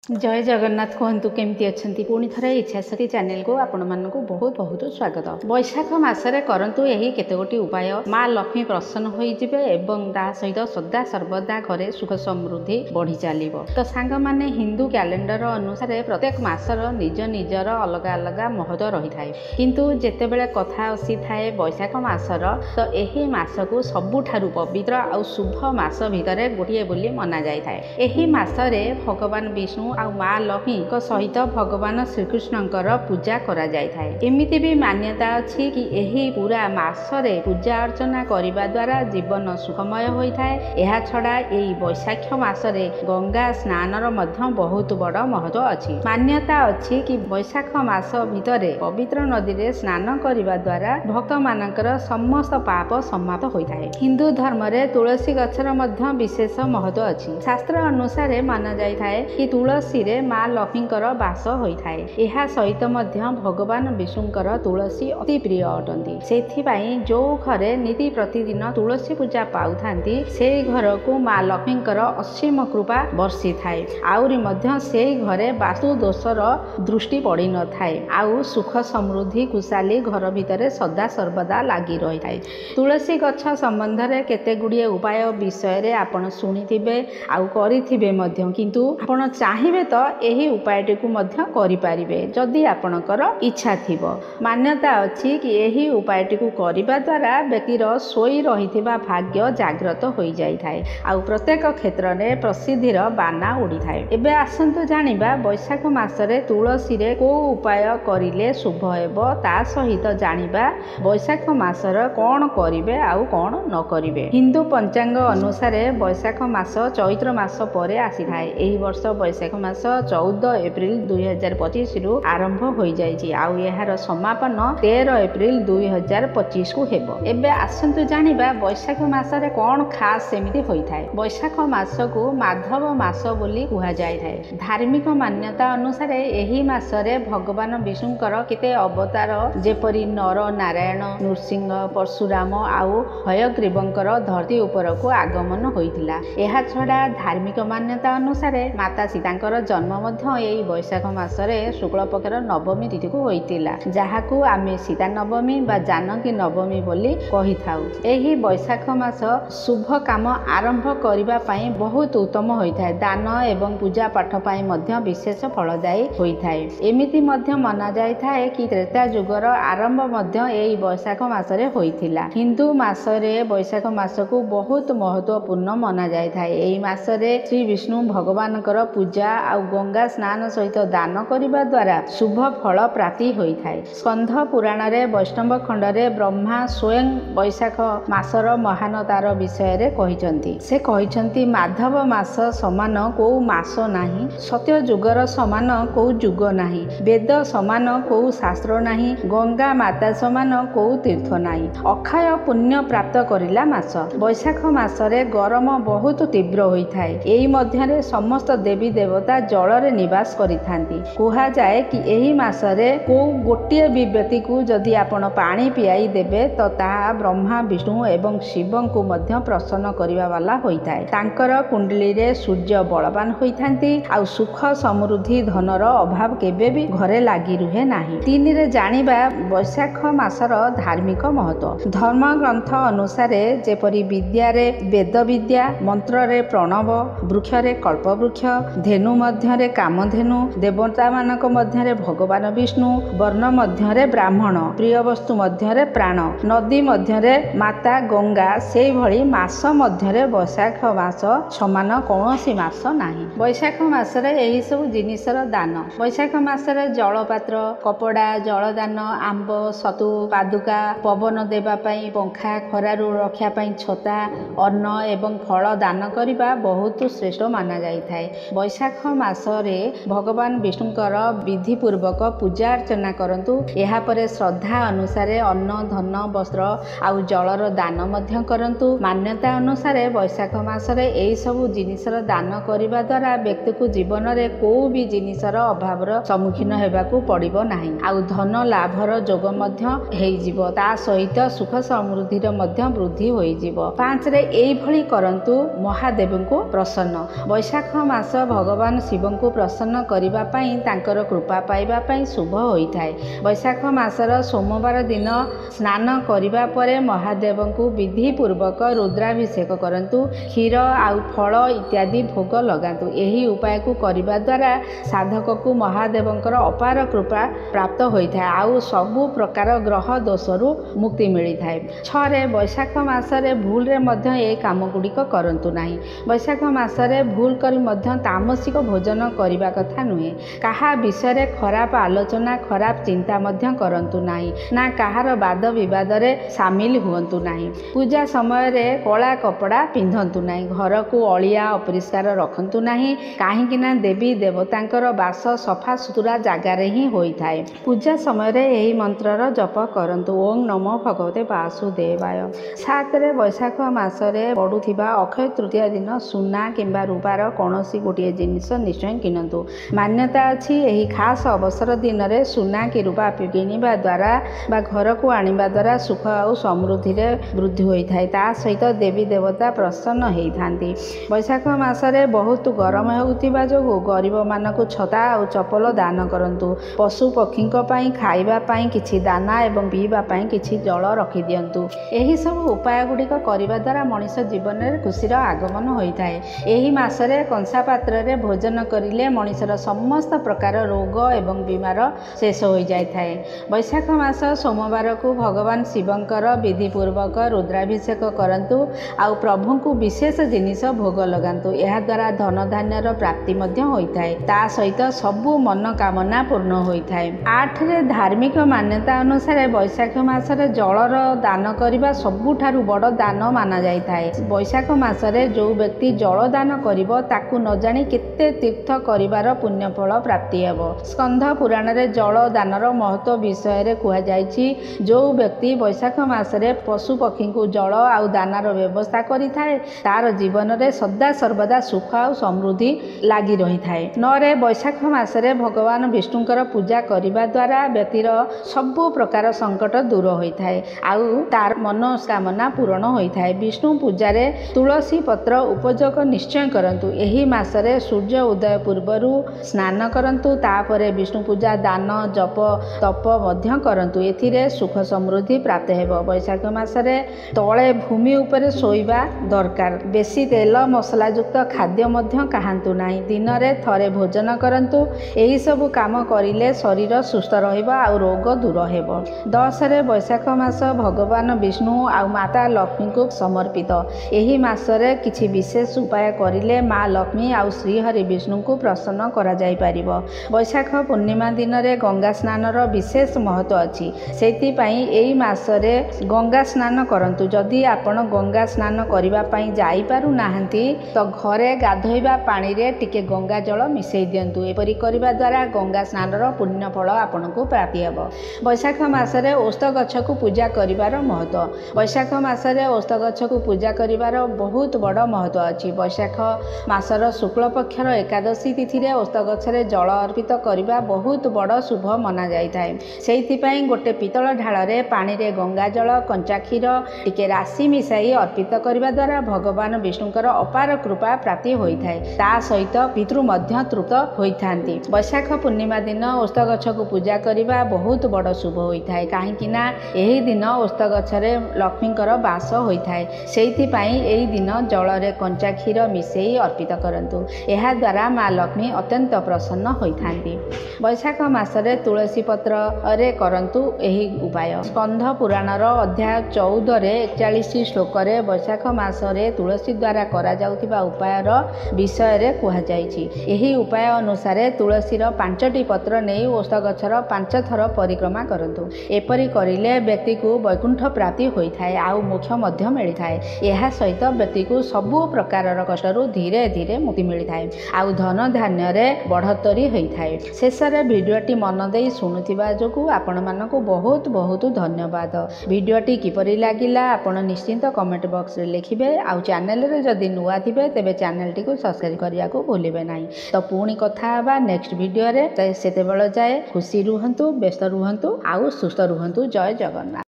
जय जगन्नाथ कहतु केमती अच्छा पुणी थर इच्छाशक्ति चैनल को आपण मानक बहुत बहुत स्वागत। बैशाख मासरे करंतु यही केतगोटी उपाय माँ लक्ष्मी प्रसन्न होइजिबे एवं ता सहित सदा सर्वदा घरे सुख समृद्धि बढ़ी चलिबो। तो सांग माने हिंदू कैलेंडर अनुसार प्रत्येक मासर निज निजर अलग अलग महत्व रही थाए, किंतु जेतेबेले कथा आसी थाए बैशाख मासर तो यही मास को सबुठारु पवित्र आउ शुभ मास भितरे गोटे बोली मना जाय थाए। एही मासरे भगवान विष्णु आ माँ लक्ष्मी सहित भगवान श्रीकृष्णकर पूजा करा जाय थाए। एमिति भी मान्यता अछि कि एही पूरा मासरे पूजा अर्चना करिबा द्वारा जीवन सुखमय होई थाए। एहा छड़ा एही बैशाख मासरे गंगा स्नानर मध्य बहुत बड़ महत्व अछि। मान्यता अछि कि बैशाख मास भितरे पवित्र नदी रे स्नान करिबा द्वारा भक्त मानकर समस्त पाप समाप्त होई थाए। हिंदू धर्म रे तुलसी गछर मध्य विशेष महत्व अछि। शास्त्र अनुसार माना जाय थाए कि तुलसी रे माँ लक्ष्मीकर बास होई थाए। एहा सहित मध्य भगवान विष्णुकर तुलसी अति प्रिय अटंती। सेथिपाई जो घरे नीति प्रतिदिन तुलसी पूजा पाउथांती से घर को माँ लक्ष्मीकर असीम कृपा वर्षी थाए। आउरी मध्य से घरे वास्तु दोषर दृष्टि पड़ी न थाए। आउ सुख समृद्धि खुशाली घर भितरे सदा सर्वदा लागी रही थाए। तुलसी गछ संबंध रे केते गुड़िए उपाय विषय रे आपण सुनिथिबे आउ करिथिबे मध्य, किंतु आपण चाहिबे तो एही उपायटी को मध्य करि पारिबे जदि आपणकर इच्छा थिबो। मान्यता अछि कि एही उपायटी को करिबा द्वारा व्यक्तिर सोई रहिथिबा भाग्य जागृत होई जाय थाए। आउ प्रत्येक क्षेत्र में प्रसिद्धिर बाना उड़ी थाए। एबे आसंतु जानिबा बैशाख मासरे तुलसी रे को उपाय करिले शुभ हेबो, ता सहित जानिबा बैशाख मासर कोन करिवे आउ कोन न करिवे। हिंदू पंचांग अनुसार बैशाख मास चैत्र मास परे आसी थाए। एही वर्ष बैशाख मास 14 एप्रिल 2025 रु आरंभ हो जाइछि आउ एहार समापन 13 एप्रिल 2025 को हेबो। एबे आसंतु जानिबा बैशाख मासरे कोन खास सेमिति होई थाए। बैशाख मास को माधव मास बोली कुहा जाय थाए। धार्मिक मान्यता अनुसार एही मासरे भगवान विष्णुकर केते अवतार जेपरि नर नारायण, नृसिंह, परशुराम आउ हयग्रीवंकर धरती उपर को आगमन होइतिला। एहा छडा धार्मिक मान्यता अनुसार माता सीतांकर जन्म मध्य एही बैशाख मासरे शुक्ल पक्षर नवमी तिथि को होइतिला, जाहाकू आमे सीता नवमी बा जानकी नवमी बोली कहि थाउ। एही बैशाख मास शुभ काम आरंभ करिबा पई बहुत उत्तम होइथाय। दान एवं पूजा पाठ पई मध्य विशेष फलदायी होइथाय। एमिति मध्य मना जाय थाए कि त्रेता युगर आरंभ मध्य एही बैशाख मासरे होइथिला। हिंदू मासरे बैशाख मास को बहुत महत्वपूर्ण मना जाय थाए। एही मासरे श्री विष्णु भगवानकर पूजा आउ गंगा स्नान सहित दान करिबा द्वारा शुभ फल प्राप्ति होई थाए। स्कंध पुराण रे वैष्णव खंड रे ब्रह्मा स्वयं बैशाख मासर महानतार विषय रे कहिचंती। से कहिचंती माधव मास समान को मास नाही, सत्य युगर समान को युग नाही, वेद समान को शास्त्र नाही, गंगा माता समान को तीर्थ नाही, अक्षय पुण्य प्राप्त करिला मास। बैशाख मासरे गरम बहुत तीव्र होई थाए। एही मध्यरे समस्त देवी देवता जल रे निवास करिथांती। कुहा जाए कि एही मासरे को गोटिए भी व्यक्ति को जदि आपण पानी पियाई देबे तो ताहा ब्रह्मा विष्णु एवं शिवं को मध्य प्रसन्न करिवा वाला होइथाए। तांकर कुंडली रे सूर्य बलवान होइथांती आउ सुख समृद्धि धनर अभाव केबे भी घरे लागी रुहे नाही। तीन रे जानिबा बैशाख मासर धार्मिक महत्व। धर्म ग्रंथ अनुसार जेपरि विद्या रे वेद विद्या, मंत्र रे प्रणव, वृक्ष रे कल्प वृक्ष, धेनु मध्य रे कामधेनु, देवता मानक मध्य रे भगवान विष्णु, वर्ण मध्य रे ब्राह्मण, प्रिय वस्तु मध्य रे प्राण, नदी मध्य रे माता गंगा, से भली मास मध्य रे बैशाख मास समान कौनसी मास नाही। बैशाख मासरे एही सब जिनिसर दान। बैशाख मासरे जलपात्र, कपड़ा, जलदान, आंब, सतु, पादुका, पवन देबा पई पंखा, खरारु रक्षा पई छता, अन्न एवं फल दान करिबा बहुत श्रेष्ठ माना जाय थाए। बैशाख मासरे भगवान विष्णुकर विधि पूर्वक पूजा अर्चना करंतु। एहा परे श्रद्धा अनुसार अन्न, धन, वस्त्र आउ जलर दान मध्य करंतु। मान्यता अनुसार बैशाख मासरे एही सब जिनिसर दान करिबा द्वारा व्यक्ति को जीवन रे को भी जिनिसर अभावर सम्मुखीन हेबाकू पड़िबो नाही। आउ धन लाभर जोग मध्य हेइजिबो, ता सहित सुख समृद्धिर मध्य वृद्धि होइजिबो। 5 रे एही भली करंतु महादेव को प्रसन्न। बैशाख मास भगवान भगवान शिव को प्रसन्न करने कृपा पाइबापी शुभ होता है। बैशाख मासर सोमवार दिन स्नान करिबा परे महादेव को विधिपूर्वक रुद्राभिषेक करंतु, क्षीर आउ फल इत्यादि भोग लगातु। यही उपाय को करने द्वारा साधक को महादेवंकर अपार कृपा प्राप्त होता है आउ सबु प्रकार ग्रह दोषरु मुक्ति मिलता है। छरे बैशाख मासरे भूल रे मध्य ए काम गुड़िक करंतु नहीं। बैशाख मासरे भूल करी मध्य तामसिक भोजन करने कथा नुहे। कहा विषय खराब आलोचना खराब चिंता मध्य करंतु नहीं, ना कहार वाद विवाद रे सामिल हुंतु नहीं। पूजा समय रे कला कपड़ा पिंधंतु नहीं। घर को अलिया अपरिष्कार रखंतु नहीं, काहेकि ना देवी देवतांकर बास सफा सुतुरा जगार ही होता है। पूजा समय रे यही मंत्रर जप करंतु, ओं नमो भगवते वासुदेवाय। 7 बैशाख मासरे पड़ुथिबा अक्षय तृतीया दिन सुना किंबा रूपार कौनसी गोटे जिनिस निश्चय किनतु। मान्यता अच्छी यही खास अवसर दिन में सुना कि रूपा किणवा द्वारा बा घर को आनिबा द्वारा सुख और समृद्धि वृद्धि होता है। ता सहित देवी देवता प्रसन्न होती। बैशाख मासरे बहुत गरम होउथिबा जोगु गरीब मानक छता और चपल दान करंतु। पशु पक्षी खाइबा पई किछि दाना एवं पीवा पई किछि जल रखि दियंतु। एही सब उपाय गुड़िक करने द्वारा मनीष जीवन में खुशीर आगमन होता है। यही मासरे कंसा पात्र रे भोजन करिले मनीषर समस्त प्रकार रोग एवं बीमार शेष हो जाए। बैशाख मास सोमवार को भगवान शिवंकर विधिपूर्वक रुद्राभिषेक करंतु आउ प्रभु को विशेष जिनिस भोग लगांतु। यह द्वारा धन धान्यर प्राप्ति मध्य होता है। ता सहित सबु मनोकामना पूर्ण होता है। 8 धार्मिक मान्यता अनुसार बैशाख मासरे जलर दान करने सबुठारु बड़ दान माना जाता है। बैशाख मासरे जो व्यक्ति जल दान करिबो ताकू न जानी केते तीर्थ करिबार पुण्य फल प्राप्ति हेबो। स्कंध पुराण रे जल दानर महत्व विषय रे कुहा जायछि। जो व्यक्ति बैशाख मासरे पशु पक्षी को जल आउ दानार व्यवस्था करिथाए तार जीवन रे सदा सर्वदा सुख आउ समृद्धि लागी रही थाए। 9 बैशाख मासरे भगवान विष्णुकर पूजा करिबा द्वारा व्यक्तिर सबु प्रकार संकट दूर होता है आउ तार मनोकामना पूर्ण होता है। विष्णु पूजारे तुलसी पत्र उपयोग निश्चय करंतु। यही मासरे सूर्य उदय पूर्वरु स्नान करंतु। तापरे विष्णु पूजा दान जप तप मध्य करंतु। एथिरे सुख समृद्धि प्राप्त हेबो। बैशाख मासरे तळे भूमि उपरे सोइबा दरकार। बेसी तेल मसला युक्त खाद्य मध्य खाआंतु नाही। दिन रे थरे भोजन करंतु। एही सब काम करिले शरीर सुस्थ रहइबा आ रोग दूर हेबो। 10 बैशाख मास भगवान विष्णु आ माता लक्ष्मी को समर्पित। यही मासरे किछि विशेष उपाय करिले माँ लक्ष्मी आ श्रीहरि विष्णु को प्रसन्न करा जाई परिबो। बैशाख पूर्णिमा दिन रे गंगा स्नानर विशेष महत्व अछि। सेति पई एही मासरे गंगा स्नान करंतु। जदि आपण गंगा स्नान करिबा पई जाई पारु नाहंती तो घरे गाधोइबा पानी रे टिके गंगा जल मिसई दियंतु। एपरि करिबा द्वारा गंगा स्नानर पुण्य फल आपनको प्राप्ति हेबो। बैशाख मासरे ओस्त गछ को पूजा करिबार महत्व। बैशाख मासरे ओस्त गछ को पूजा करिबार बहुत बड़ महत्व अछि। बैशाख मासर शुक्ल पक्षर एकादशी तिथि रे ओस्त गछरे जल अर्पित करिबा बहुत बड़ शुभ मना जाइथाय। सेहिथि पई गोटे पितल ढाल रे पानी रे गंगा जल कंचा क्षीर टिके राशि मिसाई अर्पित करिबा द्वारा भगवान विष्णुकर अपार कृपा प्राप्ति होइथाय। ता सहित पितृ मध्य तृप्त होइथांती। बैशाख पूर्णिमा दिन ओस्त गछ को पूजा करिबा बहुत बड़ शुभ होइथाय। काहेकि ना एही दिन ओस्त गछरे लक्ष्मीकर बास होइथाय। सेहिथि पई एही दिन जल रे कंचा क्षीर मिसेई अर्पित करंतु। एहा द्वारा माँ लक्ष्मी अत्यंत प्रसन्न होइथांती। बैशाख मासरे तुलसी पत्र रे करंतु एही उपाय। स्कंध पुराणर अध्याय 14 रे 41 श्लोक रे बैशाख मासरे तुलसी द्वारा करा जाउथिबा उपायर विषय रे कुहा जायछि। एही उपाय अनुसार तुलसीर 5टी पत्र नेई ओस्त गछर 5 थर परिक्रमा करंतु। एपरि करिले व्यक्ति को वैकुंठ प्राप्ति होइथाय आउ मोक्ष मध्य मिलिथाय। एहा सहित व्यक्ति को सबु प्रकारर कष्टरू धीरे धीरे मुक्ति मिलिथाय आउ धन धान्य रे बढ़ोत्तरी होइथाय। शेषरे भिडियोटी मन देई सुनुथिबा जोगु आपण मानकु बहुत बहुत धन्यवाद। भिडियोटी किपरि लागिला आपण निश्चिंत कमेंट बॉक्स रे लिखिबे आउ चैनल रे जदि नुआ थिबे तेबे चैनल टी को सब्सक्राइब करिया को भूलिबे नाही। तो पुणी कथा हबा नेक्स्ट वीडियो रे। सेते बेल जाए खुशी रुहंतु, व्यस्त रुहंतु आउ सुस्थ रुहंतु। जय जगन्नाथ।